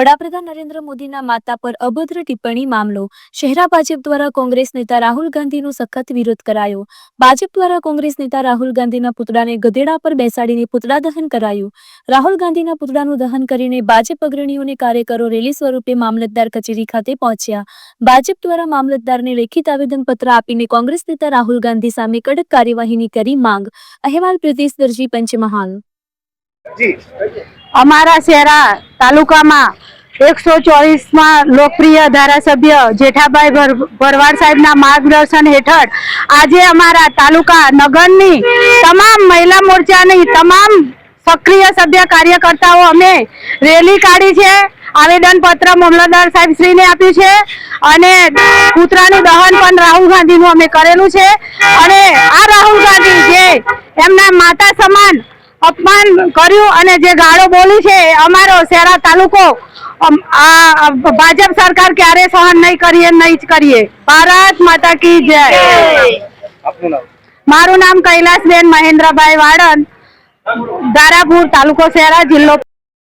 વડાપ્રધાન નરેન્દ્ર મોદીના માતા પર અભદ્ર ટિપ્પણી મામલો શહેરા ભાજપ દ્વારા કોંગ્રેસ નેતા રાહુલ ગાંધીનો સખત વિરોધ કરાયો। ભાજપ દ્વારા કોંગ્રેસ નેતા રાહુલ ગાંધીના પુતળાને ગધેડા પર બેસાડીને પુતળા દહન કરાયું। રાહુલ ગાંધીના પુતળાનું દહન કરીને ભાજપ અગ્રણીઓ અને કાર્યકરો રેલી સ્વરૂપે મામલતદાર કચેરી ખાતે પહોંચ્યા। ભાજપ દ્વારા મામલતદારને લેખિત આવેદનપત્ર આપીને કોંગ્રેસ નેતા રાહુલ ગાંધી સામે કડક કાર્યવાહીની કરી માંગ। અહેવાલ પ્રીતિશ દરજી, પંચમહાલ। અમારા શહેરા તાલુકામાં 124માં લોકપ્રિય ધારાસભ્ય જેઠાભાઈ ભરવાડ સાહેબના માર્ગદર્શન હેઠળ આજે અમારા તાલુકા નગરની તમામ મહિલા મોરચાની તમામ સક્રિય સભ્ય કાર્યકર્તાઓ અમે રેલી કાઢી છે। આવેદનપત્ર મામલતદાર સાહેબ શ્રીને આપ્યું છે અને પુતળાનું દહન પણ રાહુલ ગાંધીનું અમે કરેલું છે। અને આ રાહુલ ગાંધી જે એમના માતા સમાન અપમાન કર્યું અને જે ગાળો બોલી છે અમારો શહેરા તાલુકો ભાજપ સરકાર ક્યારે સહન નહીં કરીએ, નહીં જ કરીએ। ભારત માતા की जय। મારું નામ કૈલાસબેન મહેન્દ્રભાઈ વાડન, દારાપુર, તાલુકો શહેરા, જિલ્લો